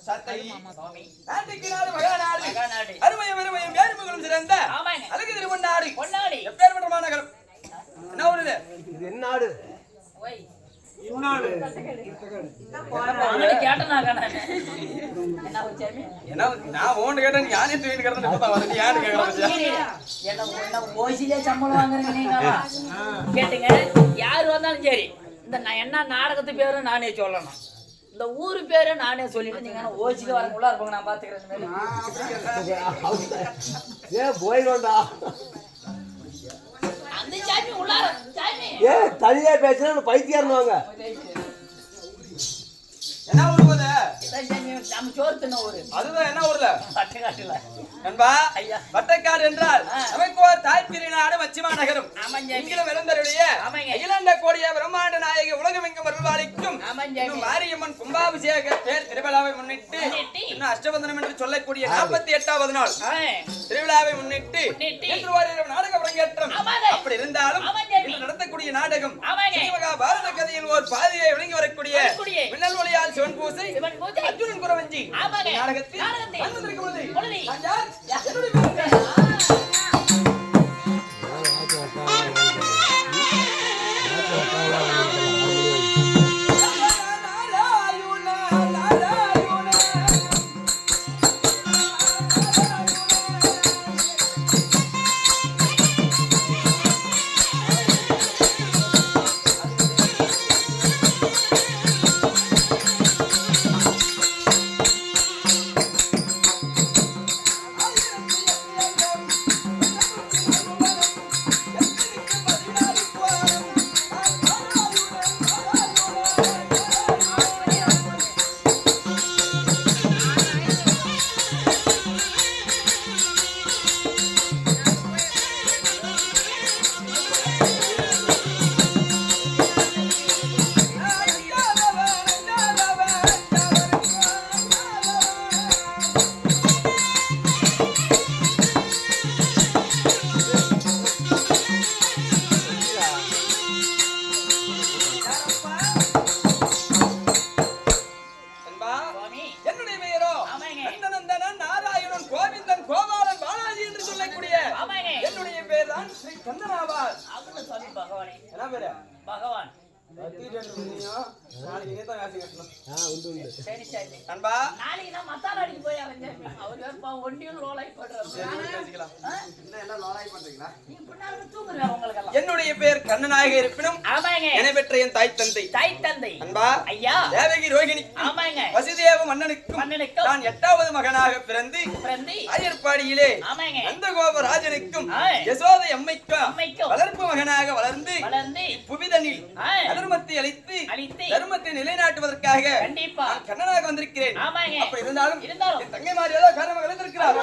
சத்தை நாட்டுக்கு நாடு மகாநாடு அருமையும் அருமையும் வேறுமுகளும் சிறந்த அழகு திருமண்ணாடு எப்பேற்பட்ட மாநகரம் என்ன ஊரு இது? என்ன நாடு? கேட்டுங்க யாரு வந்தாலும் சரி இந்த என்ன நாடகத்து பேரும் நானே சொல்லணும் இந்த ஊரு பேரு நானே சொல்லிட்டு நீங்க ஓசில வரக்குள்ள இருப்பாங்க நான் பாத்துக்கிறேன் அந்த சாமி உள்ளார சாமி தனியா பேசுனா பைத்தியாருவாங்க. என்ன ஊரு போத? நம்ம சோறு தின்ன ஊரு. அதுதான் என்ன ஊர்ல? பட்டக்காட்டுல. நண்பா பட்டக்காடு என்றால் நமக்கு ஒரு தாய்ப்பிரி நாடு மச்சிமா நகரம். இங்கிலும் விளந்தருடைய அகிலாண்ட கோடிய பிரம்மாண்ட நாயகி உலகமெங்கும் அருள்வாளிக்கும் மாரியம்மன் கும்பாபிஷேக தேர் திருவிழாவை முன்னிட்டு இன்னும் அஷ்டபந்தனம் என்று சொல்லக்கூடிய 48வது நாள் திருவிழாவை முன்னிட்டு இன்று ஒரு நாடக அரங்கேற்றம். அப்படி இருந்தாலும் நடத்தக்கூடிய நாடகம் ஸ்ரீமகா பாரத கதையில் ஒரு பாதியை விளங்கி வரக்கூடிய மின்னல் ஒளியால் சிவன் பூசை அர்ஜுனன் குறவஞ்சி நாடகத்தில் பகவான் என்னுடைய பேர் கண்ணனாக இருப்பினும் என்னை பெற்ற என் தாய் தந்தை அன்பா ஐயா தேவகி ரோகிணி வசுதேவ மன்னனுக்கும் நான் 8வது மகனாக பிறந்து ஐயர்பாடியிலே நந்தகோப ராஜனுக்கும் யசோதை அம்மைக்கும் வளர்ப்பு மகனாக வளர்ந்து புவிதனில் தர்மத்தை அளித்து தர்மத்தை நிலைநாட்டுவதற்காக நான் கண்ணனாக வந்திருக்கிறேன். அப்ப இருந்தாலும் என் தங்கை மாதிரி ஏதோ காரணமாக வளர்ந்திருக்கிறார்.